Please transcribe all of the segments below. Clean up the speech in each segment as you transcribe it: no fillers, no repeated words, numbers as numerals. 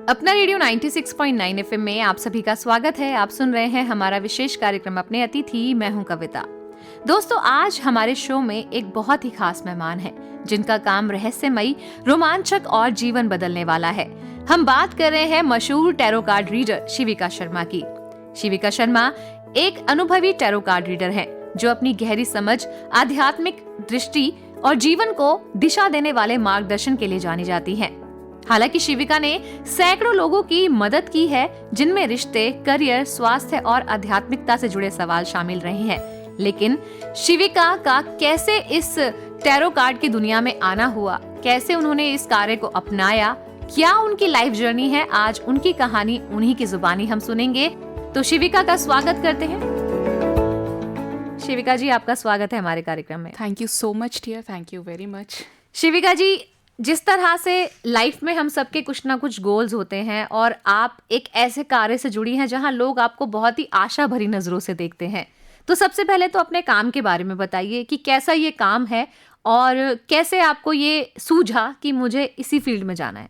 अपना radio 96.9 FM में आप सभी का स्वागत है। आप सुन रहे हैं हमारा विशेष कार्यक्रम अपने अतिथि, मैं हूं कविता। दोस्तों, आज हमारे शो में एक बहुत ही खास मेहमान है जिनका काम रहस्यमयी, रोमांचक और जीवन बदलने वाला है। हम बात कर रहे हैं मशहूर टैरो कार्ड रीडर शिविका शर्मा की। शिविका शर्मा एक अनुभवी टैरो कार्ड रीडर है जो अपनी गहरी समझ, आध्यात्मिक दृष्टि और जीवन को दिशा देने वाले मार्गदर्शन के लिए जानी जाती हैं। हालांकि शिविका ने सैकड़ों लोगों की मदद की है जिनमें रिश्ते, करियर, स्वास्थ्य और आध्यात्मिकता से जुड़े सवाल शामिल रहे हैं। लेकिन शिविका का कैसे इस टैरो कार्ड की दुनिया में आना हुआ, कैसे उन्होंने इस कार्य को अपनाया, क्या उनकी लाइफ जर्नी है, आज उनकी कहानी उन्हीं की जुबानी हम सुनेंगे। तो शिविका का स्वागत करते हैं। शिविका जी, आपका स्वागत है हमारे कार्यक्रम में। Thank you so much dear, thank you very much. Shivika ji, जिस तरह से लाइफ में हम सबके कुछ ना कुछ गोल्स होते हैं और आप एक ऐसे कार्य से जुड़ी हैं जहां लोग आपको बहुत ही आशा भरी नजरों से देखते हैं, तो सबसे पहले तो अपने काम के बारे में बताइए कि कैसा ये काम है और कैसे आपको ये सूझा कि मुझे इसी फील्ड में जाना है।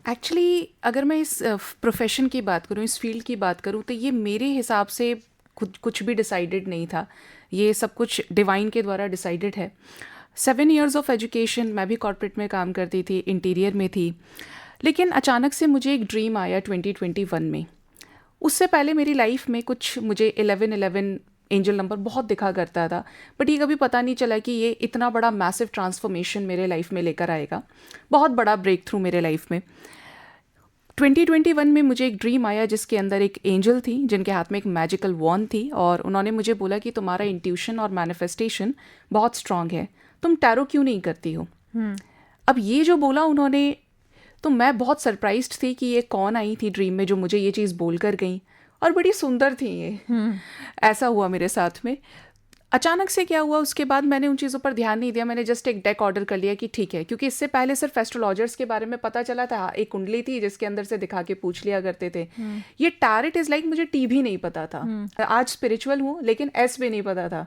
एक्चुअली अगर मैं इस प्रोफेशन की बात करूँ, इस फील्ड की बात करूँ, तो ये मेरे हिसाब से कुछ भी डिसाइडेड नहीं था। ये सब कुछ डिवाइन के द्वारा डिसाइडेड है। 7 years ऑफ एजुकेशन, मैं भी कॉर्पोरेट में काम करती थी, इंटीरियर में थी, लेकिन अचानक से मुझे एक ड्रीम आया 2021 में। उससे पहले मेरी लाइफ में कुछ मुझे 1111 एंजल नंबर बहुत दिखा करता था, बट ये कभी पता नहीं चला कि ये इतना बड़ा मैसिव ट्रांसफॉर्मेशन मेरे लाइफ में लेकर आएगा, बहुत बड़ा ब्रेक थ्रू मेरे लाइफ में। 2021 में मुझे एक ड्रीम आया जिसके अंदर एक एंजल थी जिनके हाथ में एक मैजिकल वॉन्ड थी और उन्होंने मुझे बोला कि तुम्हारा इंट्यूशन और मैनिफेस्टेशन बहुत स्ट्रांग है, तुम टैरो क्यों नहीं करती हो। अब ये जो बोला उन्होंने, तो मैं बहुत सरप्राइज्ड थी कि ये कौन आई थी ड्रीम में जो मुझे ये चीज़ बोल कर गई, और बड़ी सुंदर थी ये। ऐसा हुआ मेरे साथ में। अचानक से क्या हुआ, उसके बाद मैंने उन चीज़ों पर ध्यान नहीं दिया। मैंने जस्ट एक डेक ऑर्डर कर लिया कि ठीक है, क्योंकि इससे पहले सिर्फ एस्ट्रोलॉजर्स के बारे में पता चला था। एक कुंडली थी जिसके अंदर से दिखा के पूछ लिया करते थे। ये टैरेट इज लाइक, मुझे टी भी नहीं पता था। आज स्पिरिचुअल हूँ लेकिन एस भी नहीं पता था।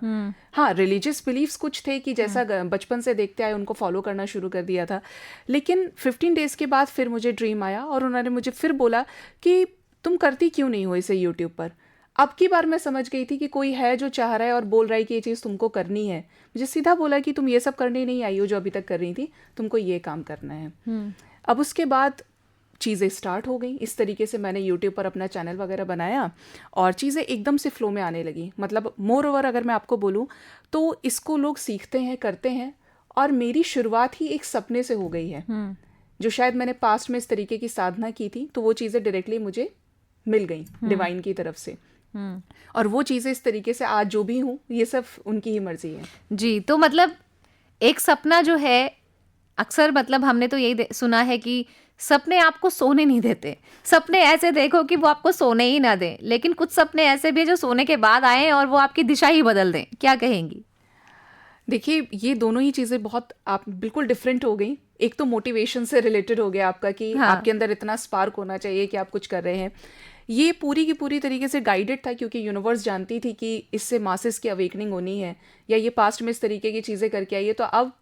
हाँ, रिलीजियस बिलीव्स कुछ थे कि जैसा बचपन से देखते आए उनको फॉलो करना शुरू कर दिया था। लेकिन 15 डेज के बाद फिर मुझे ड्रीम आया और उन्होंने मुझे फिर बोला कि तुम करती क्यों नहीं हो इसे यूट्यूब पर। अब की बार मैं समझ गई थी कि कोई है जो चाह रहा है और बोल रहा है कि ये चीज़ तुमको करनी है। मुझे सीधा बोला कि तुम ये सब करने नहीं आई हो जो अभी तक कर रही थी, तुमको ये काम करना है। अब उसके बाद चीज़ें स्टार्ट हो गई। इस तरीके से मैंने यूट्यूब पर अपना चैनल वगैरह बनाया और चीज़ें एकदम से फ्लो में आने लगी। मतलब मोर ओवर अगर मैं आपको बोलूँ तो इसको लोग सीखते हैं, करते हैं, और मेरी शुरुआत ही एक सपने से हो गई है जो शायद मैंने पास्ट में इस तरीके की साधना की थी, तो वो चीज़ें डायरेक्टली मुझे मिल गई डिवाइन की तरफ से। और वो चीज़ें इस तरीके से आज जो भी हूँ, ये सब उनकी ही मर्जी है जी। तो मतलब एक सपना जो है, अक्सर मतलब हमने तो यही सुना है कि सपने आपको सोने नहीं देते। सपने ऐसे देखो कि वो आपको सोने ही ना दें, लेकिन कुछ सपने ऐसे भी है जो सोने के बाद आए और वो आपकी दिशा ही बदल दें। क्या कहेंगी? देखिए, ये दोनों ही चीज़ें बहुत आप बिल्कुल डिफरेंट हो गई। एक तो मोटिवेशन से रिलेटेड हो गया आपका कि हाँ। आपके अंदर इतना स्पार्क होना चाहिए कि आप कुछ कर रहे हैं। ये पूरी की पूरी तरीके से गाइडेड था क्योंकि यूनिवर्स जानती थी कि इससे मासेस की अवेकनिंग होनी है, या ये पास्ट में इस तरीके की चीज़ें करके आई है, तो अब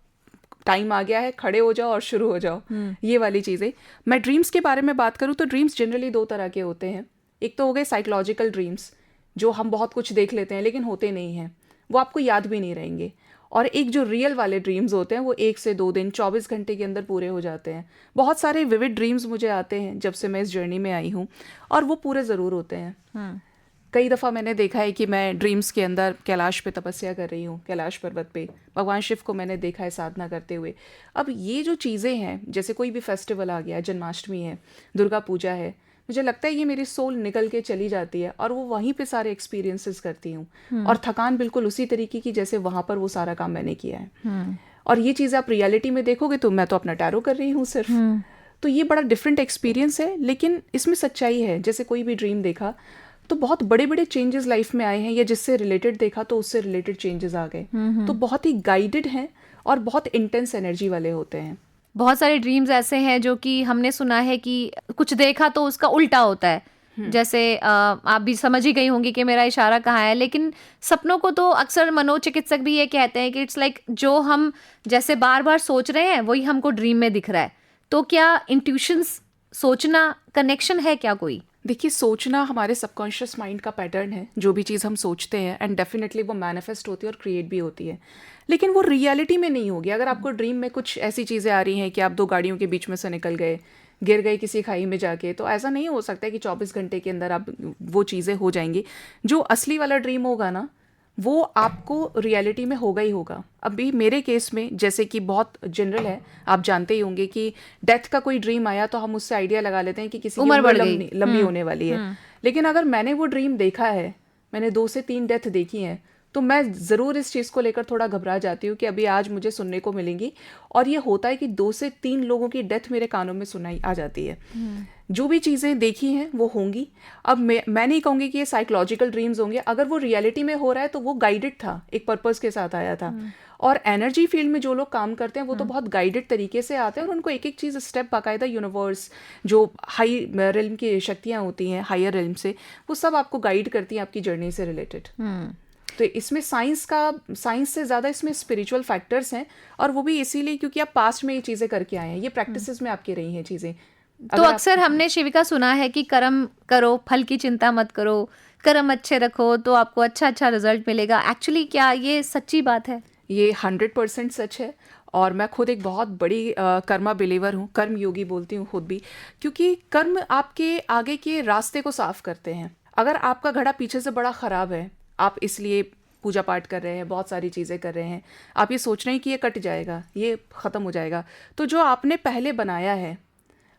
टाइम आ गया है, खड़े हो जाओ और शुरू हो जाओ। ये वाली चीज़ें। मैं ड्रीम्स के बारे में बात करूँ तो ड्रीम्स जनरली 2 तरह के होते हैं। एक तो हो गए साइकोलॉजिकल ड्रीम्स, जो हम बहुत कुछ देख लेते हैं लेकिन होते नहीं हैं, वो आपको याद भी नहीं रहेंगे। और एक जो रियल वाले ड्रीम्स होते हैं वो 1 से 2 दिन, 24 घंटे के अंदर पूरे हो जाते हैं। बहुत सारे विविड ड्रीम्स मुझे आते हैं जब से मैं इस जर्नी में आई हूँ, और वो पूरे ज़रूर होते हैं। कई दफ़ा मैंने देखा है कि मैं ड्रीम्स के अंदर कैलाश पे तपस्या कर रही हूँ, कैलाश पर्वत पे भगवान शिव को मैंने देखा है साधना करते हुए। अब ये जो चीज़ें हैं, जैसे कोई भी फेस्टिवल आ गया, जन्माष्टमी है, दुर्गा पूजा है, मुझे लगता है ये मेरी सोल निकल के चली जाती है और वो वहीं पे सारे एक्सपीरियंसेस करती हूँ, और थकान बिल्कुल उसी तरीके की जैसे वहाँ पर वो सारा काम मैंने किया है। और ये चीज़ आप रियलिटी में देखोगे तो मैं तो अपना टैरो कर रही हूँ सिर्फ। तो ये बड़ा डिफरेंट एक्सपीरियंस है, लेकिन इसमें सच्चाई है। जैसे कोई भी ड्रीम देखा तो बहुत बड़े बड़े चेंजेस लाइफ में आए हैं, या जिससे रिलेटेड देखा तो उससे रिलेटेड चेंजेस आ गए। तो बहुत ही गाइडेड हैं और बहुत इंटेंस एनर्जी वाले होते हैं। बहुत सारे ड्रीम्स ऐसे हैं जो कि हमने सुना है कि कुछ देखा तो उसका उल्टा होता है। जैसे आप भी समझ ही गई होंगी कि मेरा इशारा कहाँ है। लेकिन सपनों को तो अक्सर मनोचिकित्सक भी ये कहते हैं कि इट्स लाइक जो हम जैसे बार बार सोच रहे हैं वही हमको ड्रीम में दिख रहा है। तो क्या इंट्यूशंस सोचना कनेक्शन है क्या कोई? देखिए, सोचना हमारे सबकॉन्शियस माइंड का पैटर्न है। जो भी चीज़ हम सोचते हैं एंड डेफिनेटली वो मैनिफेस्ट होती है और क्रिएट भी होती है, लेकिन वो रियलिटी में नहीं होगी। अगर आपको ड्रीम में कुछ ऐसी चीज़ें आ रही हैं कि आप 2 गाड़ियों के बीच में से निकल गए, गिर गए किसी खाई में जाके, तो ऐसा नहीं हो सकता है कि 24 घंटे के अंदर आप वो चीज़ें हो जाएंगी। जो असली वाला ड्रीम होगा ना, वो आपको रियलिटी में होगा ही होगा। अभी मेरे केस में जैसे कि बहुत जनरल है, आप जानते ही होंगे कि डेथ का कोई ड्रीम आया तो हम उससे आइडिया लगा लेते हैं कि किसी की उम्र उम्र बढ़ गई। लंबी होने वाली है। लेकिन अगर मैंने वो ड्रीम देखा है, मैंने 2 से 3 डेथ देखी हैं, तो मैं ज़रूर इस चीज़ को लेकर थोड़ा घबरा जाती हूँ कि अभी आज मुझे सुनने को मिलेंगी। और ये होता है कि 2 से 3 लोगों की डेथ मेरे कानों में सुनाई आ जाती है। जो भी चीज़ें देखी हैं वो होंगी। अब मैं नहीं कहूँगी कि ये साइकोलॉजिकल ड्रीम्स होंगे। अगर वो रियलिटी में हो रहा है तो वो गाइडेड था, एक पर्पस के साथ आया था। और एनर्जी फील्ड में जो लोग काम करते हैं वो तो बहुत गाइडेड तरीके से आते हैं और उनको एक एक चीज़ स्टेप बाकायदा यूनिवर्स, जो हाई रिल्म की शक्तियाँ होती हैं हायर रिल्म से, वो सब आपको गाइड करती हैं आपकी जर्नी से रिलेटेड। तो इसमें साइंस से ज़्यादा इसमें स्पिरिचुअल फैक्टर्स हैं, और वो भी इसीलिए क्योंकि आप पास्ट में ये चीज़ें करके आए हैं, ये प्रैक्टिसेस में आपकी रही हैं चीज़ें। तो अक्सर हमने शिविका सुना है कि कर्म करो, फल की चिंता मत करो, कर्म अच्छे रखो तो आपको अच्छा अच्छा रिजल्ट मिलेगा। एक्चुअली क्या ये सच्ची बात है? ये 100% सच है। और मैं खुद एक बहुत बड़ी कर्मा बिलीवर हूँ, कर्म योगी बोलती हूँ खुद भी, क्योंकि कर्म आपके आगे के रास्ते को साफ करते हैं। अगर आपका घड़ा पीछे से बड़ा ख़राब है, आप इसलिए पूजा पाठ कर रहे हैं, बहुत सारी चीज़ें कर रहे हैं, आप ये सोच रहे हैं कि ये कट जाएगा, ये ख़त्म हो जाएगा, तो जो आपने पहले बनाया है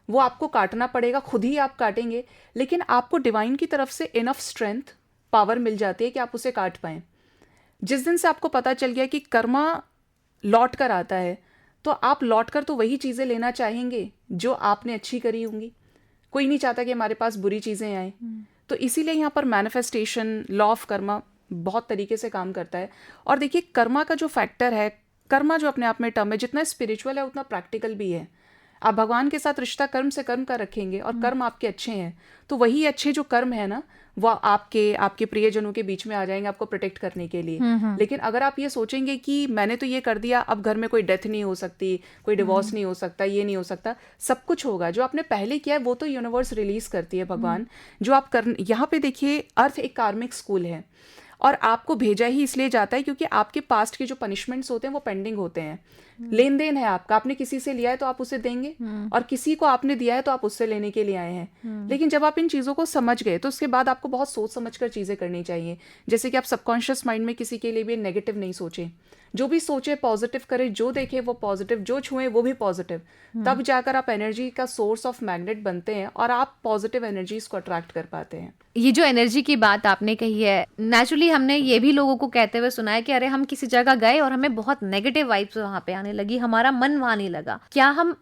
वो आपको काटना पड़ेगा, खुद ही आप काटेंगे। लेकिन आपको डिवाइन की तरफ से इनफ स्ट्रेंथ, पावर मिल जाती है कि आप उसे काट पाएँ। जिस दिन से आपको पता चल गया कि कर्मा लौट कर आता है, तो आप लौट कर तो वही चीज़ें लेना चाहेंगे जो आपने अच्छी करी होंगी। कोई नहीं चाहता कि हमारे पास बुरी चीज़ें आएँ। तो इसीलिए यहाँ पर मैनिफेस्टेशन, लॉ ऑफ कर्मा बहुत तरीके से काम करता है। और देखिए, कर्मा का जो फैक्टर है, कर्मा जो अपने आप में टर्म है, जितना स्पिरिचुअल है उतना प्रैक्टिकल भी है। आप भगवान के साथ रिश्ता कर्म से कर्म का रखेंगे और कर्म आपके अच्छे हैं, तो वही अच्छे जो कर्म है ना, वो आपके प्रियजनों के बीच में आ जाएंगे आपको प्रोटेक्ट करने के लिए। लेकिन अगर आप ये सोचेंगे कि मैंने तो ये कर दिया, अब घर में कोई डेथ नहीं हो सकती, कोई डिवोर्स नहीं हो सकता, ये नहीं हो सकता, सब कुछ होगा। जो आपने पहले किया है वो तो यूनिवर्स रिलीज करती है, भगवान। जो आप कर यहाँ पे देखिए, अर्थ एक कार्मिक स्कूल है और आपको भेजा ही इसलिए जाता है क्योंकि आपके पास्ट के जो पनिशमेंट्स होते हैं वो पेंडिंग होते हैं। लेन देन है आपका, आपने किसी से लिया है तो आप उसे देंगे, और किसी को आपने दिया है तो आप उससे लेने के लिए आए हैं। लेकिन जब आप इन चीज़ों को समझ गए तो उसके बाद आपको बहुत सोच समझ कर चीज़ें करनी चाहिए। जैसे कि आप सबकॉन्शियस माइंड में किसी के लिए भी नेगेटिव नहीं सोचें, जो भी सोचे पॉजिटिव करें, जो देखे वो पॉजिटिव, जो छुए वो भी पॉजिटिव। तब जाकर आप एनर्जी का सोर्स ऑफ मैग्नेट बनते हैं और आप पॉजिटिव एनर्जीज को अट्रैक्ट कर पाते हैं। ये जो एनर्जी की बात आपने कही है, नेचुरली हमने ये भी लोगों को कहते हुए सुना है कि अरे हम किसी जगह गए और हमें बहुत नेगेटिव वाइब्स वहाँ पे आने लगी, हमारा मन वहाँ नहीं लगा। क्या हम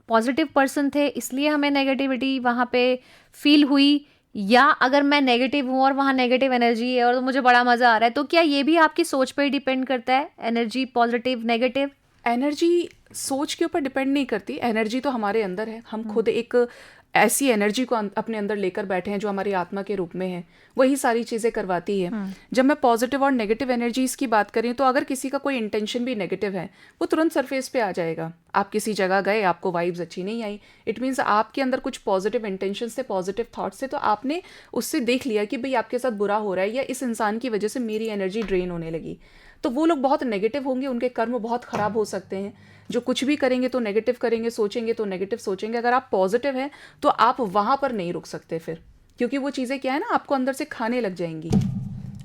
पॉजिटिव पर्सन थे इसलिए हमें नेगेटिविटी वहाँ पे फील हुई, या अगर मैं नेगेटिव हूँ और वहाँ नेगेटिव एनर्जी है और मुझे बड़ा मज़ा आ रहा है, तो क्या ये भी आपकी सोच पे डिपेंड करता है? Energy positive negative? एनर्जी सोच के ऊपर डिपेंड नहीं करती, एनर्जी तो हमारे अंदर है। हम खुद एक ऐसी एनर्जी को अपने अंदर लेकर बैठे हैं जो हमारी आत्मा के रूप में है, वही सारी चीज़ें करवाती है। जब मैं पॉजिटिव और नेगेटिव एनर्जीज की बात करें तो अगर किसी का कोई इंटेंशन भी नेगेटिव है वो तुरंत सरफेस पे आ जाएगा। आप किसी जगह गए, आपको वाइब्स अच्छी नहीं आई, इट मीन्स आपके अंदर कुछ पॉजिटिव इंटेंशन से, पॉजिटिव थॉट से, तो आपने उससे देख लिया कि भाई आपके साथ बुरा हो रहा है या इस इंसान की वजह से मेरी एनर्जी ड्रेन होने लगी, तो वो लोग बहुत नेगेटिव होंगे, उनके कर्म बहुत ख़राब हो सकते हैं। जो कुछ भी करेंगे तो नेगेटिव करेंगे, सोचेंगे तो नेगेटिव सोचेंगे। अगर आप पॉजिटिव हैं तो आप वहाँ पर नहीं रुक सकते फिर, क्योंकि वो चीज़ें क्या है ना, आपको अंदर से खाने लग जाएंगी,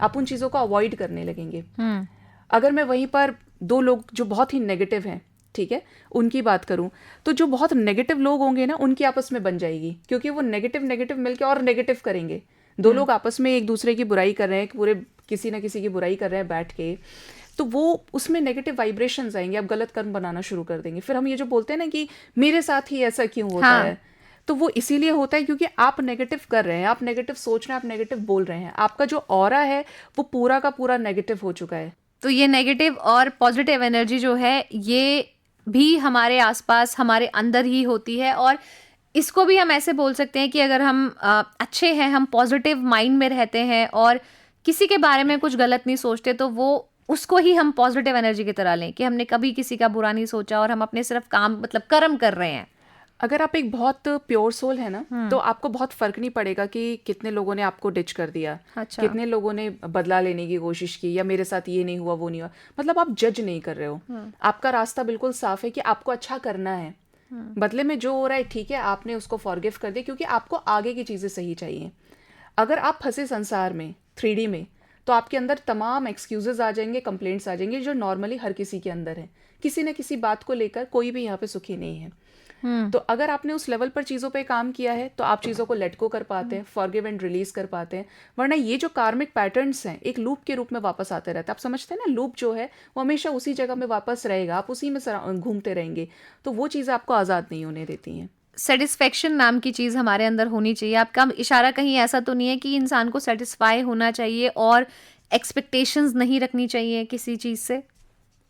आप उन चीज़ों को अवॉइड करने लगेंगे। अगर मैं वहीं पर 2 लोग जो बहुत ही नेगेटिव हैं, ठीक है, उनकी बात करूं, तो जो बहुत नेगेटिव लोग होंगे ना, उनकी आपस में बन जाएगी, क्योंकि वो नेगेटिव मिलके और नेगेटिव करेंगे। 2 लोग आपस में एक दूसरे की बुराई कर रहे हैं, पूरे किसी ना किसी की बुराई कर रहे हैं बैठ के, तो वो उसमें नेगेटिव वाइब्रेशंस आएंगे, आप गलत कर्म बनाना शुरू कर देंगे। फिर हम ये जो बोलते हैं ना कि मेरे साथ ही ऐसा क्यों होता है, तो वो इसीलिए होता है क्योंकि आप नेगेटिव कर रहे हैं, आप नेगेटिव सोच रहे हैं, आप नेगेटिव बोल रहे हैं, आपका जो ऑरा है वो पूरा का पूरा नेगेटिव हो चुका है। तो ये नेगेटिव और पॉजिटिव एनर्जी जो है ये भी हमारे आसपास, हमारे अंदर ही होती है। और इसको भी हम ऐसे बोल सकते हैं कि अगर हम अच्छे हैं, हम पॉजिटिव माइंड में रहते हैं और किसी के बारे में कुछ गलत नहीं सोचते, तो वो उसको ही हम पॉजिटिव एनर्जी की तरह लें कि हमने कभी किसी का बुरा नहीं सोचा और हम अपने सिर्फ काम, मतलब कर्म कर रहे हैं। अगर आप एक बहुत प्योर सोल है ना, तो आपको बहुत फर्क नहीं पड़ेगा कि कितने लोगों ने आपको डिच कर दिया, अच्छा। कितने लोगों ने बदला लेने की कोशिश की, या मेरे साथ ये नहीं हुआ वो नहीं हुआ। मतलब आप जज नहीं कर रहे हो, आपका रास्ता बिल्कुल साफ है कि आपको अच्छा करना है। बदले में जो हो रहा है ठीक है, आपने उसको फॉरगिव कर दिया क्योंकि आपको आगे की चीज़ें सही चाहिए। अगर आप फंसे संसार में 3D में, तो आपके अंदर तमाम एक्सक्यूजेज आ जाएंगे, कंप्लेंट्स आ जाएंगे, जो नॉर्मली हर किसी के अंदर है। किसी न किसी बात को लेकर कोई भी यहाँ पे सुखी नहीं है। तो अगर आपने उस लेवल पर चीज़ों पे काम किया है तो आप चीज़ों को लेट गो कर पाते हैं, फॉरगिव एंड रिलीज कर पाते हैं। वरना ये जो कार्मिक पैटर्न्स हैं एक लूप के रूप में वापस आते रहते हैं। आप समझते हैं ना, लूप जो है वो हमेशा उसी जगह में वापस रहेगा, आप उसी में घूमते रहेंगे। तो वो चीज़ें आपको आज़ाद नहीं होने देती हैं। सेटिस्फेक्शन नाम की चीज़ हमारे अंदर होनी चाहिए। आपका इशारा कहीं ऐसा तो नहीं है कि इंसान को सेटिस्फाई होना चाहिए और एक्सपेक्टेशंस नहीं रखनी चाहिए किसी चीज़ से?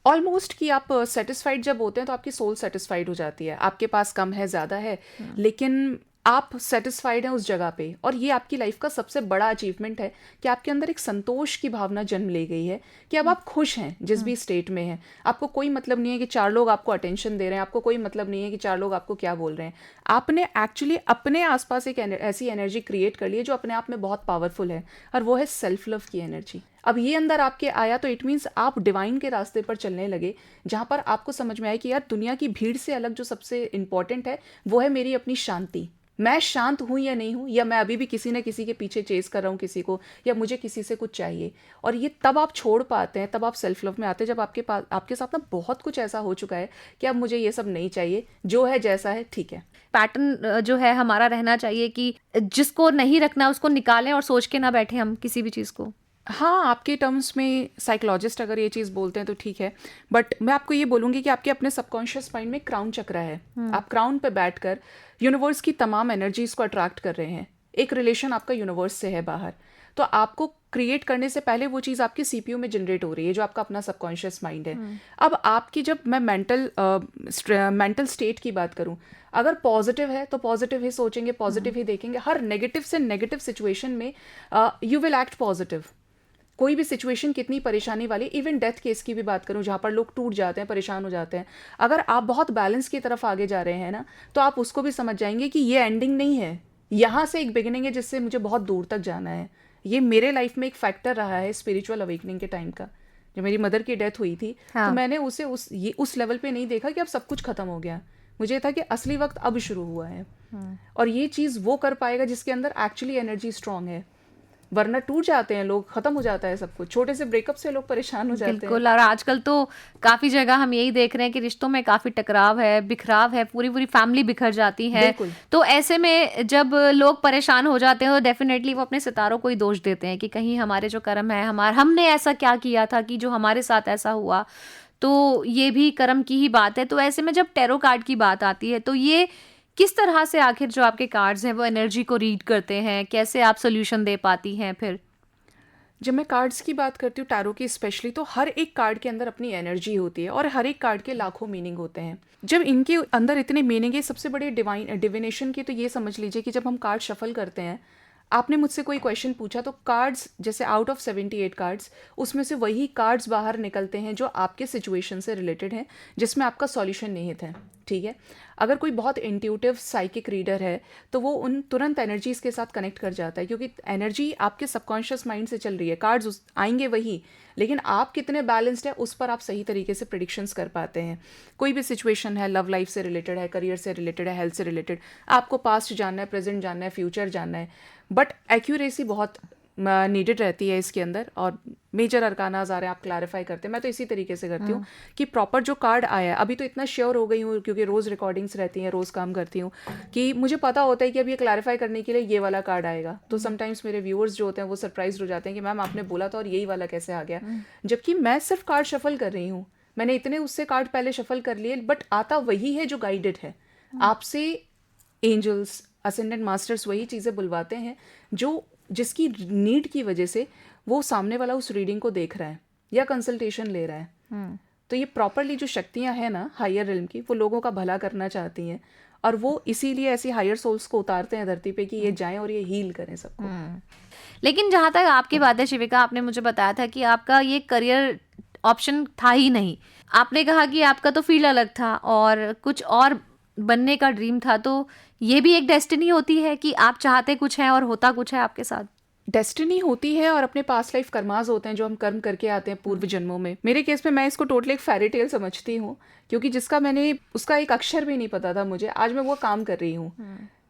ऑलमोस्ट कि आप सेटिस्फाइड जब होते हैं तो आपकी सोल सेटिस्फाइड हो जाती है। आपके पास कम है ज़्यादा है, लेकिन आप सेटिस्फाइड हैं उस जगह पे। और ये आपकी लाइफ का सबसे बड़ा अचीवमेंट है कि आपके अंदर एक संतोष की भावना जन्म ले गई है कि अब आप खुश हैं जिस भी स्टेट में हैं। आपको कोई मतलब नहीं है कि 4 लोग आपको अटेंशन दे रहे हैं, आपको कोई मतलब नहीं है कि 4 लोग आपको क्या बोल रहे हैं। आपने एक्चुअली अपने आसपास एक ऐसी एनर्जी क्रिएट कर ली है जो अपने आप में बहुत पावरफुल है, और वो है सेल्फ लव की एनर्जी। अब ये अंदर आपके आया तो इट मीन्स आप डिवाइन के रास्ते पर चलने लगे, जहाँ पर आपको समझ में आया कि यार दुनिया की भीड़ से अलग जो सबसे इंपॉर्टेंट है वो है मेरी अपनी शांति। मैं शांत हूँ या नहीं हूँ, या मैं अभी भी किसी न किसी के पीछे चेस कर रहा हूँ किसी को, या मुझे किसी से कुछ चाहिए। और ये तब आप छोड़ पाते हैं, तब आप सेल्फ लव में आते हैं, जब आपके पास आपके साथ ना बहुत कुछ ऐसा हो चुका है कि अब मुझे ये सब नहीं चाहिए, जो है जैसा है ठीक है। पैटर्न जो है हमारा रहना चाहिए कि जिसको नहीं रखना उसको निकालें और सोच के ना बैठे हम किसी भी चीज़ को। हाँ, आपके टर्म्स में साइकोलॉजिस्ट अगर ये चीज़ बोलते हैं तो ठीक है, बट मैं आपको ये बोलूँगी कि आपके अपने सबकॉन्शियस माइंड में क्राउन चक्र है। आप क्राउन पे बैठकर यूनिवर्स की तमाम एनर्जीज को अट्रैक्ट कर रहे हैं। एक रिलेशन आपका यूनिवर्स से है बाहर, तो आपको क्रिएट करने से पहले वो चीज़ आपके सीपीयू में जनरेट हो रही है, जो आपका अपना सबकॉन्शियस माइंड है। अब आपकी, जब मैं मेंटल स्टेट की बात करूं, अगर पॉजिटिव है तो पॉजिटिव ही सोचेंगे, पॉजिटिव ही देखेंगे। हर नेगेटिव से नेगेटिव सिचुएशन में यू विल एक्ट पॉजिटिव। कोई भी सिचुएशन कितनी परेशानी वाली, इवन डेथ केस की भी बात करूं जहाँ पर लोग टूट जाते हैं, परेशान हो जाते हैं, अगर आप बहुत बैलेंस की तरफ आगे जा रहे हैं ना, तो आप उसको भी समझ जाएंगे कि ये एंडिंग नहीं है, यहाँ से एक बिगिनिंग है जिससे मुझे बहुत दूर तक जाना है। ये मेरे लाइफ में एक फैक्टर रहा है स्पिरिचुअल अवेकनिंग के टाइम का। जब मेरी मदर की डेथ हुई थी, तो मैंने उसे उस लेवल पे नहीं देखा कि अब सब कुछ खत्म हो गया। मुझे था कि असली वक्त अब शुरू हुआ है, और ये चीज़ वो कर पाएगा जिसके अंदर एक्चुअली एनर्जी स्ट्रांग है। वरना टूट जाते हैं लोग, खत्म हो जाता है सब कुछ। छोटे से ब्रेकअप से लोग परेशान हो जाते हैं। बिल्कुल। और आजकल तो काफी जगह हम यही देख रहे हैं कि रिश्तों में काफी टकराव है, बिखराव है, पूरी पूरी फैमिली बिखर जाती है। तो ऐसे में जब लोग परेशान हो जाते हैं तो डेफिनेटली वो अपने सितारों को ही दोष देते हैं कि कहीं हमारे जो कर्म है, हमने ऐसा क्या किया था कि जो हमारे साथ ऐसा हुआ। तो ये भी कर्म की ही बात है। तो ऐसे में जब टैरो कार्ड की बात आती है, तो ये किस तरह से आखिर जो आपके कार्ड्स हैं वो एनर्जी को रीड करते हैं, कैसे आप सोल्यूशन दे पाती हैं फिर? जब मैं कार्ड्स की बात करती हूँ, टैरो की स्पेशली, तो हर एक कार्ड के अंदर अपनी एनर्जी होती है, और हर एक कार्ड के लाखों मीनिंग होते हैं। जब इनके अंदर इतने मीनिंग है, सबसे बड़े डिविनेशन की तो ये समझ लीजिए कि जब हम कार्ड शफल करते हैं, आपने मुझसे कोई क्वेश्चन पूछा, तो कार्ड्स जैसे आउट ऑफ 78 कार्ड्स, उसमें से वही कार्ड्स बाहर निकलते हैं जो आपके सिचुएशन से रिलेटेड हैं, जिसमें आपका सॉल्यूशन निहित है। ठीक है, अगर कोई बहुत इंट्यूटिव साइकिक रीडर है तो वो उन तुरंत एनर्जीज के साथ कनेक्ट कर जाता है, क्योंकि एनर्जी आपके सबकॉन्शियस माइंड से चल रही है। कार्ड्स आएंगे वही, लेकिन आप कितने बैलेंस्ड है उस पर आप सही तरीके से प्रेडिक्शंस कर पाते हैं। कोई भी सिचुएशन है, लव लाइफ से रिलेटेड है, करियर से रिलेटेड है, हेल्थ से रिलेटेड, आपको पास्ट जानना है, प्रेजेंट जानना है, फ्यूचर जानना है, बट एक्यूरेसी बहुत नीडेड रहती है इसके अंदर। और मेजर अरकानाज आ रहे हैं, आप क्लैरिफाई करते हैं। मैं तो इसी तरीके से करती हूँ कि प्रॉपर जो कार्ड आया है, अभी तो इतना श्योर हो गई हूँ क्योंकि रोज़ रिकॉर्डिंग्स रहती हैं, रोज़ काम करती हूँ, कि मुझे पता होता है कि अब ये क्लैरिफाई करने के लिए ये वाला कार्ड आएगा। तो समटाइम्स मेरे व्यूअर्स जो होते हैं वो सरप्राइज हो जाते हैं कि मैम आपने बोला था और यही वाला कैसे आ गया, जबकि मैं सिर्फ कार्ड शफल कर रही हूँ। मैंने इतने उससे कार्ड पहले शफल कर लिए, बट आता वही है जो गाइडेड है। आपसे एंजल्स, असेंडेंट मास्टर्स वही चीज़ें बुलवाते हैं जो जिसकी नीड की वजह से वो सामने वाला उस रीडिंग को देख रहा है या कंसल्टेशन ले रहा है। तो ये प्रॉपरली जो शक्तियां हैं ना हायर रिल्म की, वो लोगों का भला करना चाहती हैं, और वो इसीलिए ऐसी हायर सोल्स को उतारते हैं धरती पे कि ये जाएं और ये हील करें सबको। लेकिन जहाँ तक आपकी बात है शिविका, आपने मुझे बताया था कि आपका ये करियर ऑप्शन था ही नहीं। आपने कहा कि आपका तो फील्ड अलग था और कुछ और बनने का ड्रीम था, तो ये भी एक डेस्टिनी होती है कि आप चाहते कुछ है और होता कुछ है आपके साथ? डेस्टिनी होती है और अपने पास्ट लाइफ कर्मास होते हैं जो हम कर्म करके आते हैं पूर्व जन्मों में। मेरे केस में मैं इसको टोटली एक फेरी टेल समझती हूँ, क्योंकि जिसका मैंने उसका एक अक्षर भी नहीं पता था मुझे, आज मैं वो काम कर रही हूँ।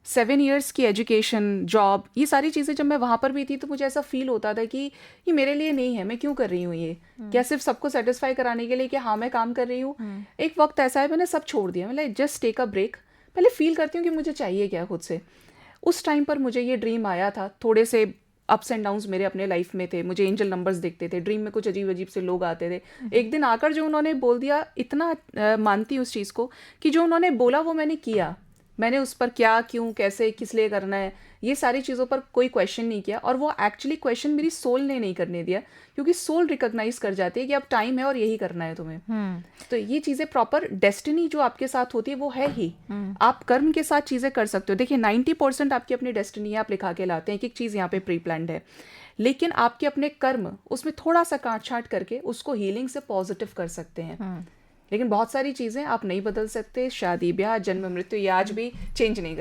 7 इयर्स की एजुकेशन, जॉब, ये सारी चीज़ें जब मैं वहाँ पर भी थी तो मुझे ऐसा फील होता था कि ये मेरे लिए नहीं है, मैं क्यों कर रही हूँ ये, क्या सिर्फ सबको सेटिस्फाई कराने के लिए कि हाँ मैं काम कर रही हूँ। एक वक्त ऐसा है मैंने सब छोड़ दिया, मतलब जस्ट टेक अ ब्रेक, पहले फील करती हूँ कि मुझे चाहिए क्या खुद से। उस टाइम पर मुझे ये ड्रीम आया था, थोड़े से अप्स एंड डाउन्स मेरे अपने लाइफ में थे, मुझे एंजल नंबर्स दिखते थे, ड्रीम में कुछ अजीब अजीब से लोग आते थे। एक दिन आकर जो उन्होंने बोल दिया, इतना मानती हूँ उस चीज़ को कि जो उन्होंने बोला वो मैंने किया। मैंने उस पर क्या, क्यों, कैसे, किस लिए करना है, ये सारी चीज़ों पर कोई क्वेश्चन नहीं किया, और वो एक्चुअली क्वेश्चन मेरी सोल ने नहीं करने दिया, क्योंकि सोल रिकॉग्नाइज कर जाती है कि अब टाइम है और यही करना है तुम्हें। तो ये चीज़ें प्रॉपर डेस्टिनी जो आपके साथ होती है वो है ही। आप कर्म के साथ चीज़ें कर सकते हो। देखिए 90% आपकी अपनी डेस्टिनी आप लिखा के लाते हैं, एक एक चीज़ यहाँ पे प्री प्लान्ड है, लेकिन आपके अपने कर्म उसमें थोड़ा सा काट छाट करके उसको हीलिंग से पॉजिटिव कर सकते हैं। लेकिन बहुत सारी चीज़ें आप नहीं बदल सकते, शादी ब्याह जन्म मृत्यु ये आज भी चेंज नहीं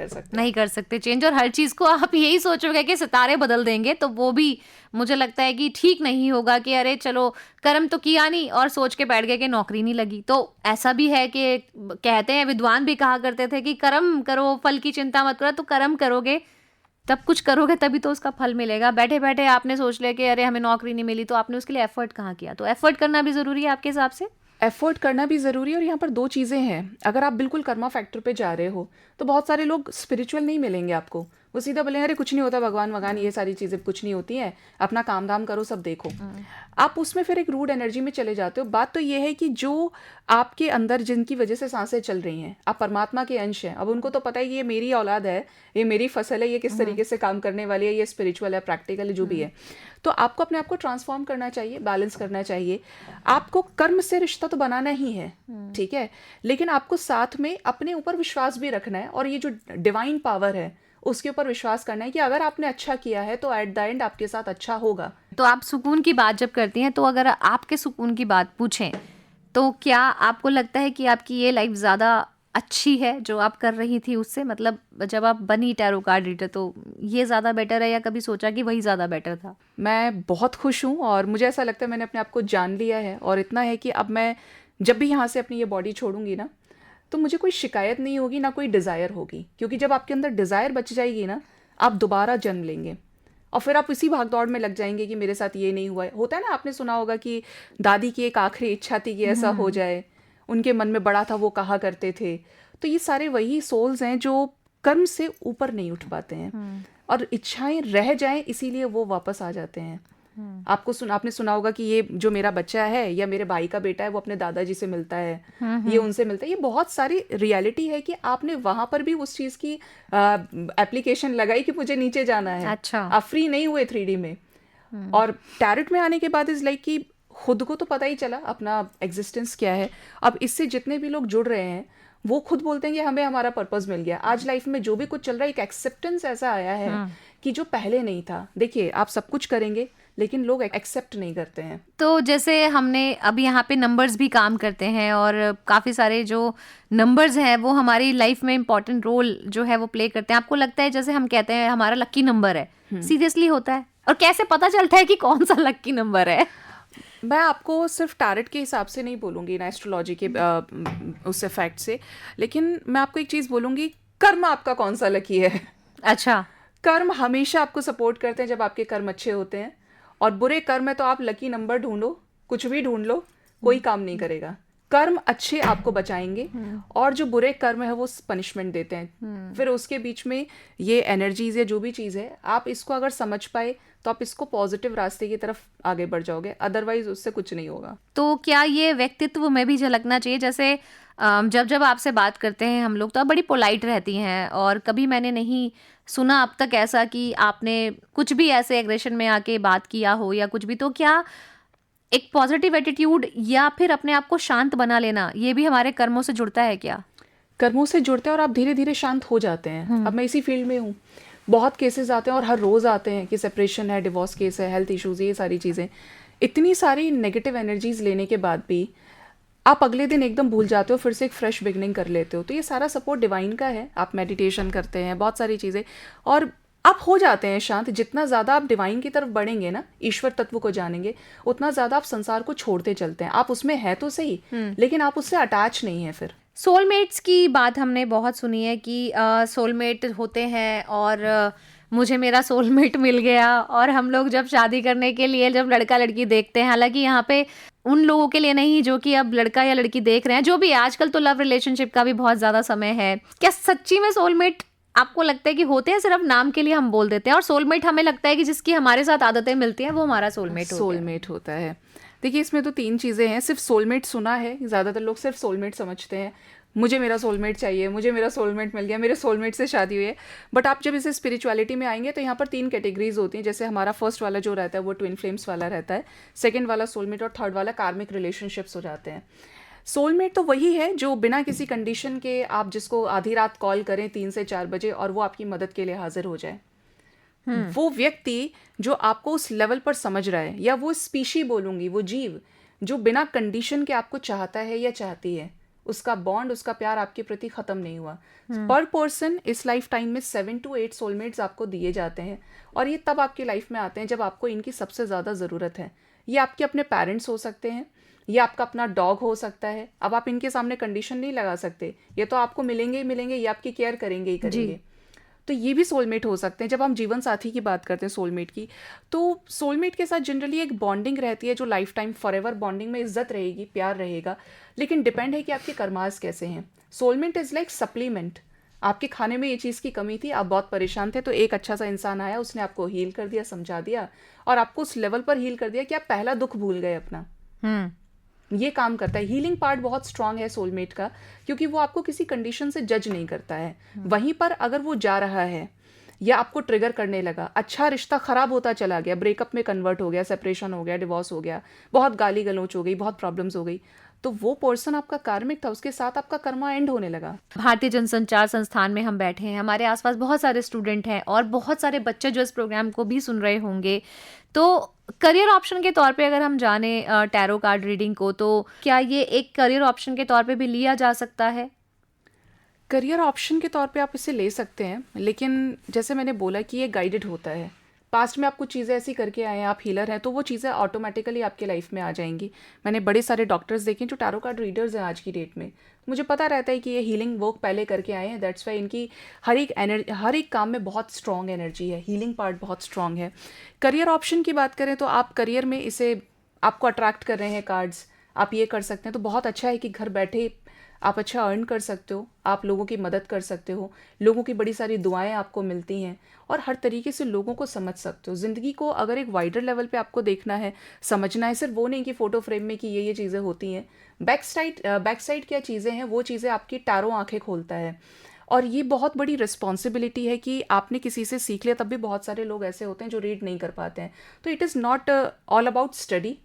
कर सकते चेंज। और हर चीज़ को आप यही सोचोगे कि सितारे बदल देंगे, तो वो भी मुझे लगता है कि ठीक नहीं होगा कि अरे चलो कर्म तो किया नहीं और सोच के बैठ गए कि नौकरी नहीं लगी। तो ऐसा भी है कि कहते हैं, विद्वान भी कहा करते थे कि कर्म करो, फल की चिंता मत करो। तो कर्म करोगे तब कुछ करोगे तभी तो उसका फल मिलेगा। बैठे बैठे आपने सोच लिया कि अरे हमें नौकरी नहीं मिली, तो आपने उसके लिए एफर्ट कहाँ किया? तो एफर्ट करना भी ज़रूरी है आपके हिसाब से? एफर्ट करना भी ज़रूरी है, और यहाँ पर दो चीज़ें हैं। अगर आप बिल्कुल कर्मा फैक्टर पे जा रहे हो तो बहुत सारे लोग स्पिरिचुअल नहीं मिलेंगे आपको, वो सीधा बोलेंगे अरे कुछ नहीं होता, भगवान वगवान ये सारी चीज़ें कुछ नहीं होती हैं, अपना काम धाम करो, सब देखो। आप उसमें फिर एक रूड एनर्जी में चले जाते हो। बात तो ये है कि जो आपके अंदर जिनकी वजह से सांसें चल रही हैं, आप परमात्मा के अंश हैं। अब उनको तो पता है कि ये मेरी औलाद है, ये मेरी फसल है, ये किस तरीके से काम करने वाली है, ये स्पिरिचुअल है, प्रैक्टिकल है, जो भी है। तो आपको अपने आप को ट्रांसफॉर्म करना चाहिए, बैलेंस करना चाहिए। आपको कर्म से रिश्ता तो बनाना ही है, ठीक है, लेकिन आपको साथ में अपने ऊपर विश्वास भी रखना है, और ये जो डिवाइन पावर है उसके ऊपर विश्वास करना है कि अगर आपने अच्छा किया है तो एट द एंड आपके साथ अच्छा होगा। तो आप सुकून की बात जब करती हैं, तो अगर आपके सुकून की बात पूछें तो क्या आपको लगता है कि आपकी ये लाइफ ज़्यादा अच्छी है जो आप कर रही थी उससे? मतलब जब आप बनी टैरो कार्ड रीडर, तो ये ज़्यादा बेटर है या कभी सोचा कि वही ज़्यादा बेटर था? मैं बहुत खुश हूँ, और मुझे ऐसा लगता है मैंने अपने आप को जान लिया है, और इतना है कि अब मैं जब भी यहाँ से अपनी ये बॉडी छोड़ूंगी ना, तो मुझे कोई शिकायत नहीं होगी, ना कोई डिज़ायर होगी, क्योंकि जब आपके अंदर डिज़ायर बच जाएगी ना, आप दोबारा जन्म लेंगे, और फिर आप इसी भाग दौड़ में लग जाएंगे कि मेरे साथ ये नहीं हुआ है। होता है ना, आपने सुना होगा कि दादी की एक आखिरी इच्छा थी कि ऐसा हो जाए, उनके मन में बड़ा था, वो कहा करते थे। तो ये सारे वही सोल्स हैं जो कर्म से ऊपर नहीं उठ पाते हैं, और इच्छाएं रह जाएं इसीलिए वो वापस आ जाते हैं। आपने सुना होगा कि ये जो मेरा बच्चा है या मेरे भाई का बेटा है वो अपने दादाजी से मिलता है, ये उनसे मिलता है। ये बहुत सारी रियलिटी है कि आपने वहां पर भी उस चीज की एप्लीकेशन लगाई कि मुझे नीचे जाना है। अच्छा। आप फ्री नहीं हुए 3D में। और टैरोट में आने के बाद इज लाइक कि खुद को तो पता ही चला अपना एग्जिस्टेंस क्या है। अब इससे जितने भी लोग जुड़ रहे हैं वो खुद बोलते हैं कि हमें हमारा पर्पस मिल गया। आज लाइफ में जो भी कुछ चल रहा है, एक एक्सेप्टेंस ऐसा आया है कि जो पहले नहीं था। देखिए, आप सब कुछ करेंगे लेकिन लोग एक्सेप्ट नहीं करते हैं। तो जैसे हमने अब यहाँ पे नंबर्स भी काम करते हैं, और काफ़ी सारे जो नंबर्स हैं वो हमारी लाइफ में इम्पोर्टेंट रोल जो है वो प्ले करते हैं। आपको लगता है, जैसे हम कहते हैं हमारा लक्की नंबर है, सीरियसली होता है? और कैसे पता चलता है कि कौन सा लक्की नंबर है? मैं आपको सिर्फ टैरोट के हिसाब से नहीं बोलूँगी ना, एस्ट्रोलॉजी के उस फैक्ट से, लेकिन मैं आपको एक चीज़ बोलूँगी, कर्म आपका कौन सा लकी है। अच्छा। कर्म हमेशा आपको सपोर्ट करते हैं जब आपके कर्म अच्छे होते हैं, और बुरे कर्म है तो आप लकी नंबर ढूंढो, कुछ भी ढूंढ लो, कोई काम नहीं करेगा। कर्म अच्छे आपको बचाएंगे, और जो बुरे कर्म है वो पनिशमेंट देते हैं। फिर उसके बीच में ये एनर्जीज या जो भी चीज़ है, आप इसको अगर समझ पाए तो आप इसको पॉजिटिव रास्ते की तरफ आगे बढ़ जाओगे, अदरवाइज उससे कुछ नहीं होगा। तो क्या ये व्यक्तित्व में भी झलकना चाहिए? जैसे जब आपसे बात करते हैं हम लोग तो आप बड़ी पोलाइट रहती हैं, और कभी मैंने नहीं सुना अब तक ऐसा कि आपने कुछ भी ऐसे एग्रेशन में आके बात किया हो या कुछ भी। तो क्या एक पॉजिटिव एटीट्यूड या फिर अपने आप को शांत बना लेना, ये भी हमारे कर्मों से जुड़ता है क्या? कर्मों से जुड़ते हैं और आप धीरे धीरे शांत हो जाते हैं। अब मैं इसी फील्ड में हूँ, बहुत केसेस आते हैं और हर रोज़ आते हैं कि सेपरेशन है, डिवोर्स केस है, हेल्थ इश्यूज, ये सारी चीज़ें। इतनी सारी नेगेटिव एनर्जीज लेने के बाद भी आप अगले दिन एकदम भूल जाते हो, फिर से एक फ्रेश बिगनिंग कर लेते हो। तो ये सारा सपोर्ट डिवाइन का है। आप मेडिटेशन करते हैं, बहुत सारी चीज़ें, और आप हो जाते हैं शांत। जितना ज़्यादा आप डिवाइन की तरफ बढ़ेंगे ना, ईश्वर तत्व को जानेंगे, उतना ज़्यादा आप संसार को छोड़ते चलते हैं। आप उसमें है तो सही, लेकिन आप उससे अटैच नहीं है फिर। सोलमेट्स की बात हमने बहुत सुनी है कि सोलमेट होते हैं, और मुझे मेरा सोलमेट मिल गया। और हम लोग जब शादी करने के लिए जब लड़का लड़की देखते हैं, हालांकि यहाँ पे उन लोगों के लिए नहीं जो कि अब लड़का या लड़की देख रहे हैं, जो भी आजकल तो लव रिलेशनशिप का भी बहुत ज़्यादा समय है, क्या सच्ची में सोलमेट आपको लगता है कि होते हैं? सिर्फ नाम के लिए हम बोल देते हैं, और सोलमेट हमें लगता है कि जिसकी हमारे साथ आदतें मिलती हैं वो हमारा सोलमेट होता है। सोलमेट होता है। देखिए, इसमें तो 3 चीज़ें हैं। सिर्फ सोलमेट सुना है, ज़्यादातर लोग सिर्फ सोलमेट समझते हैं। मुझे मेरा सोलमेट चाहिए, मुझे मेरा सोलमेट मिल गया, मेरे सोलमेट से शादी हुई है। बट आप जब इसे स्पिरिचुअलिटी में आएंगे तो यहाँ पर 3 कैटेगरीज होती हैं। जैसे हमारा फर्स्ट वाला जो रहता है वो ट्विन फ्लेम्स वाला रहता है, सेकंड वाला सोलमेट, और थर्ड वाला कार्मिक रिलेशनशिप्स हो जाते हैं। सोलमेट तो वही है जो बिना किसी कंडीशन के आप जिसको आधी रात कॉल करें 3 से 4 बजे और वो आपकी मदद के लिए हाजिर हो जाए। वो व्यक्ति जो आपको उस लेवल पर समझ रहा है, या वो स्पीशी बोलूंगी, वो जीव जो बिना कंडीशन के आपको चाहता है या चाहती है, उसका बॉन्ड, उसका प्यार आपके प्रति खत्म नहीं हुआ। पर पर्सन इस लाइफ टाइम में 7 to 8 सोलमेट्स आपको दिए जाते हैं, और ये तब आपकी लाइफ में आते हैं जब आपको इनकी सबसे ज़्यादा ज़रूरत है। ये आपके अपने पेरेंट्स हो सकते हैं, ये आपका अपना डॉग हो सकता है। अब आप इनके सामने कंडीशन नहीं लगा सकते, ये तो आपको मिलेंगे ही मिलेंगे, ये आपकी केयर करेंगे ही करेंगे। तो ये भी सोलमेट हो सकते हैं। जब हम जीवन साथी की बात करते हैं सोलमेट की, तो सोलमेट के साथ जनरली एक बॉन्डिंग रहती है जो लाइफ टाइम फॉरएवर बॉन्डिंग में इज्जत रहेगी, प्यार रहेगा, लेकिन डिपेंड है कि आपके कर्मास कैसे हैं। Soulmate is like supplement. आपके खाने में ये चीज़ की कमी थी, आप बहुत परेशान थे, तो एक अच्छा सा इंसान आया, उसने आपको हील कर दिया, समझा दिया, और आपको उस लेवल पर हील कर दिया कि आप पहला दुख भूल गए अपना। ये काम करता है। हीलिंग पार्ट बहुत स्ट्रांग है सोलमेट का, क्योंकि वो आपको किसी कंडीशन से जज नहीं करता है। वहीं पर अगर वो जा रहा है या आपको ट्रिगर करने लगा, अच्छा रिश्ता खराब होता चला गया, ब्रेकअप में कन्वर्ट हो गया, सेपरेशन हो गया, डिवोर्स हो गया, बहुत गाली गलौच हो गई, बहुत प्रॉब्लम्स हो गई, तो वो पर्सन आपका कार्मिक था, उसके साथ आपका कर्मा एंड होने लगा। भारतीय जनसंचार संस्थान में हम बैठे हैं, हमारे आसपास बहुत सारे स्टूडेंट हैं और बहुत सारे बच्चे जो इस प्रोग्राम को भी सुन रहे होंगे। तो करियर ऑप्शन के तौर पे अगर हम जाने टैरो कार्ड रीडिंग को, तो क्या ये एक करियर ऑप्शन के तौर पे भी लिया जा सकता है? करियर ऑप्शन के तौर पे आप इसे ले सकते हैं, लेकिन जैसे मैंने बोला कि ये गाइडेड होता है। पास्ट में आप कुछ चीज़ें ऐसी करके आए हैं, आप हीलर हैं, तो वो चीज़ें ऑटोमेटिकली आपके लाइफ में आ जाएंगी। मैंने बड़े सारे डॉक्टर्स देखे हैं जो टैरो कार्ड रीडर्स हैं आज की डेट में। मुझे पता रहता है कि ये हीलिंग वर्क पहले करके आए हैं, दैट्स वाई इनकी हर एक काम में बहुत स्ट्रॉन्ग एनर्जी है, हीलिंग पार्ट बहुत स्ट्रॉन्ग है। करियर ऑप्शन की बात करें तो आप करियर में इसे आपको अट्रैक्ट कर रहे हैं कार्ड्स, आप ये कर सकते हैं, तो बहुत अच्छा है कि घर बैठे आप अच्छा अर्न कर सकते हो, आप लोगों की मदद कर सकते हो, लोगों की बड़ी सारी दुआएं आपको मिलती हैं, और हर तरीके से लोगों को समझ सकते हो। ज़िंदगी को अगर एक वाइडर लेवल पे आपको देखना है, समझना है, सिर्फ वो नहीं कि फ़ोटो फ्रेम में कि ये चीज़ें होती हैं। बैक साइड क्या चीज़ें हैं, वो चीज़ें आपकी टैरो आंखें खोलता है। और ये बहुत बड़ी रिस्पॉन्सिबिलिटी है कि आपने किसी से सीख लिया, तब भी बहुत सारे लोग ऐसे होते हैं जो रीड नहीं कर पाते हैं। तो it is not all about study,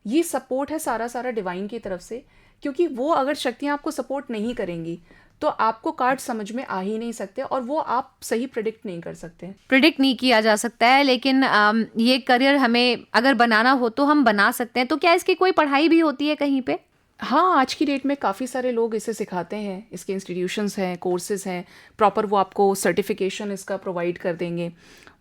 ये सपोर्ट है सारा डिवाइन की तरफ से, क्योंकि वो अगर शक्तियाँ आपको सपोर्ट नहीं करेंगी तो आपको कार्ड समझ में आ ही नहीं सकते, और वो आप सही प्रेडिक्ट नहीं कर सकते। प्रिडिक्ट नहीं किया जा सकता है, लेकिन ये करियर हमें अगर बनाना हो तो हम बना सकते हैं। तो क्या इसकी कोई पढ़ाई भी होती है कहीं पे? हाँ, आज की डेट में काफ़ी सारे लोग इसे सिखाते हैं, इसके इंस्टीट्यूशंस हैं, कोर्सेज हैं, प्रॉपर वो आपको सर्टिफिकेशन इसका प्रोवाइड कर देंगे।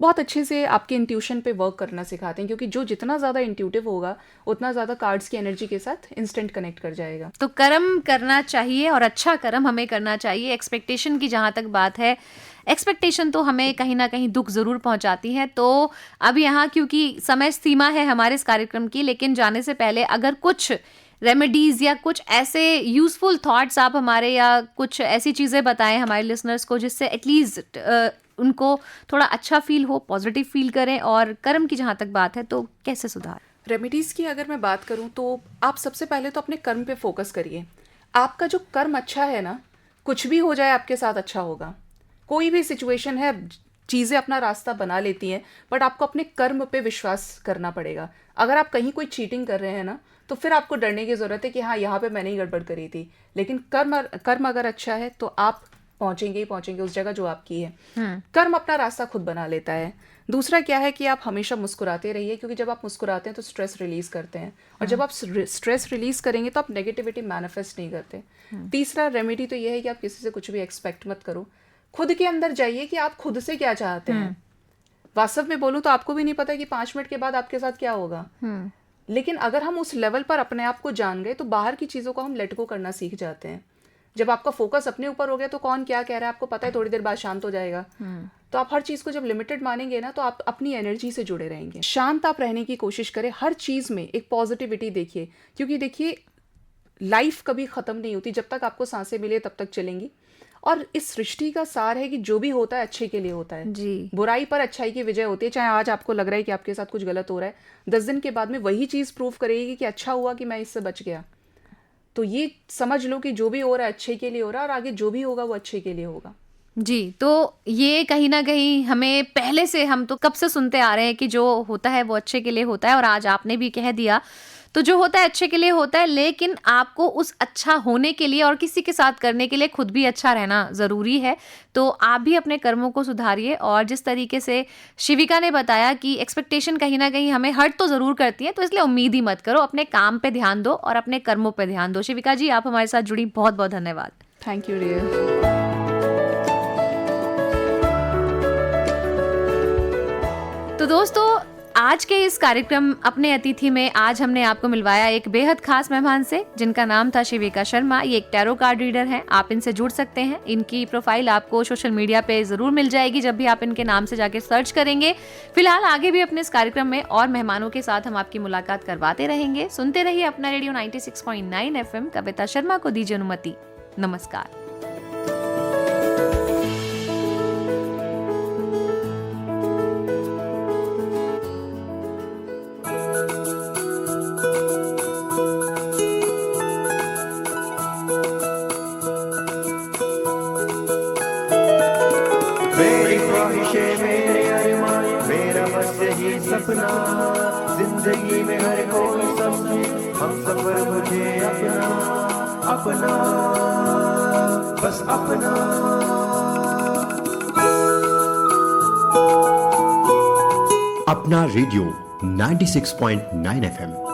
बहुत अच्छे से आपके इंट्यूशन पे वर्क करना सिखाते हैं, क्योंकि जो जितना ज़्यादा इंट्यूटिव होगा उतना ज़्यादा कार्ड्स की एनर्जी के साथ इंस्टेंट कनेक्ट कर जाएगा। तो कर्म करना चाहिए, और अच्छा कर्म हमें करना चाहिए। एक्सपेक्टेशन की जहाँ तक बात है, एक्सपेक्टेशन तो हमें कहीं ना कहीं दुख ज़रूर पहुंचाती है। तो अब यहाँ क्योंकि समय सीमा है हमारे इस कार्यक्रम की, लेकिन जाने से पहले अगर कुछ रेमेडीज़ या कुछ ऐसे यूज़फुल थॉट्स आप हमारे, या कुछ ऐसी चीज़ें बताएं हमारे लिसनर्स को जिससे एटलीस्ट उनको थोड़ा अच्छा फील हो, पॉजिटिव फील करें। और कर्म की जहाँ तक बात है तो कैसे सुधार? रेमेडीज़ की अगर मैं बात करूँ तो आप सबसे पहले तो अपने कर्म पे फोकस करिए। आपका जो कर्म अच्छा है ना, कुछ भी हो जाए आपके साथ अच्छा होगा। कोई भी सिचुएशन है, चीज़ें अपना रास्ता बना लेती हैं, बट आपको अपने कर्म पे विश्वास करना पड़ेगा। अगर आप कहीं कोई चीटिंग कर रहे हैं ना, तो फिर आपको डरने की ज़रूरत है कि हाँ, यहाँ पे मैंने ही गड़बड़ करी थी। लेकिन कर्म अगर अच्छा है तो आप पहुंचेंगे ही पहुंचेंगे उस जगह जो आपकी है। कर्म अपना रास्ता खुद बना लेता है। दूसरा क्या है कि आप हमेशा मुस्कुराते रहिए, क्योंकि जब आप मुस्कुराते हैं तो स्ट्रेस रिलीज करते हैं, और जब आप स्ट्रेस रिलीज करेंगे तो आप नेगेटिविटी मैनिफेस्ट नहीं करते। तीसरा रेमेडी तो ये है कि आप किसी से कुछ भी एक्सपेक्ट मत करो, खुद के अंदर जाइए कि आप खुद से क्या चाहते हैं। वास्तव में बोलूं तो आपको भी नहीं पता कि 5 मिनट के बाद आपके साथ क्या होगा, लेकिन अगर हम उस लेवल पर अपने आप को जान गए तो बाहर की चीज़ों को हम लेट गो करना सीख जाते हैं। जब आपका फोकस अपने ऊपर हो गया तो कौन क्या कह रहा है आपको पता है, थोड़ी देर बाद शांत हो जाएगा। तो आप हर चीज़ को जब लिमिटेड मानेंगे ना तो आप अपनी एनर्जी से जुड़े रहेंगे। शांत आप रहने की कोशिश करें, हर चीज़ में एक पॉजिटिविटी देखिए, क्योंकि देखिए लाइफ कभी ख़त्म नहीं होती, जब तक आपको सांसें मिले तब तक चलेंगी। और इस सृष्टि का सार है कि जो भी होता है अच्छे के लिए होता है जी। बुराई पर अच्छाई की विजय होती है। चाहे आज आपको लग रहा है कि आपके साथ कुछ गलत हो रहा है, 10 दिन के बाद में वही चीज़ प्रूव करेगी कि अच्छा हुआ कि मैं इससे बच गया। तो ये समझ लो कि जो भी हो रहा है अच्छे के लिए हो रहा है, और आगे जो भी होगा वो अच्छे के लिए होगा। जी, तो ये कहीं ना कहीं हमें पहले से, हम तो कब से सुनते आ रहे हैं कि जो होता है वो अच्छे के लिए होता है, और आज आपने भी कह दिया। तो जो होता है अच्छे के लिए होता है, लेकिन आपको उस अच्छा होने के लिए और किसी के साथ करने के लिए खुद भी अच्छा रहना ज़रूरी है। तो आप भी अपने कर्मों को सुधारिए, और जिस तरीके से शिविका ने बताया कि एक्सपेक्टेशन कहीं ना कहीं हमें हर्ट तो ज़रूर करती है, तो इसलिए उम्मीद ही मत करो, अपने काम पे ध्यान दो और अपने कर्मों पे ध्यान दो। शिविका जी, आप हमारे साथ जुड़ी, बहुत बहुत धन्यवाद। Thank you dear. तो दोस्तों, आज के इस कार्यक्रम अपने अतिथि में आज हमने आपको मिलवाया एक बेहद खास मेहमान से, जिनका नाम था शिविका शर्मा। ये एक टैरो कार्ड रीडर हैं, आप इनसे जुड़ सकते हैं। इनकी प्रोफाइल आपको सोशल मीडिया पे जरूर मिल जाएगी जब भी आप इनके नाम से जाके सर्च करेंगे। फिलहाल आगे भी अपने इस कार्यक्रम में और मेहमानों के साथ हम आपकी मुलाकात करवाते रहेंगे। सुनते रहिए अपना रेडियो 96.9 FM। कविता शर्मा को दीजिए अनुमति। नमस्कार। सपना जिंदगी में हर कोई समझे, हम सफर मुझे अपना अपना बस अपना। अपना रेडियो 96.9 FM।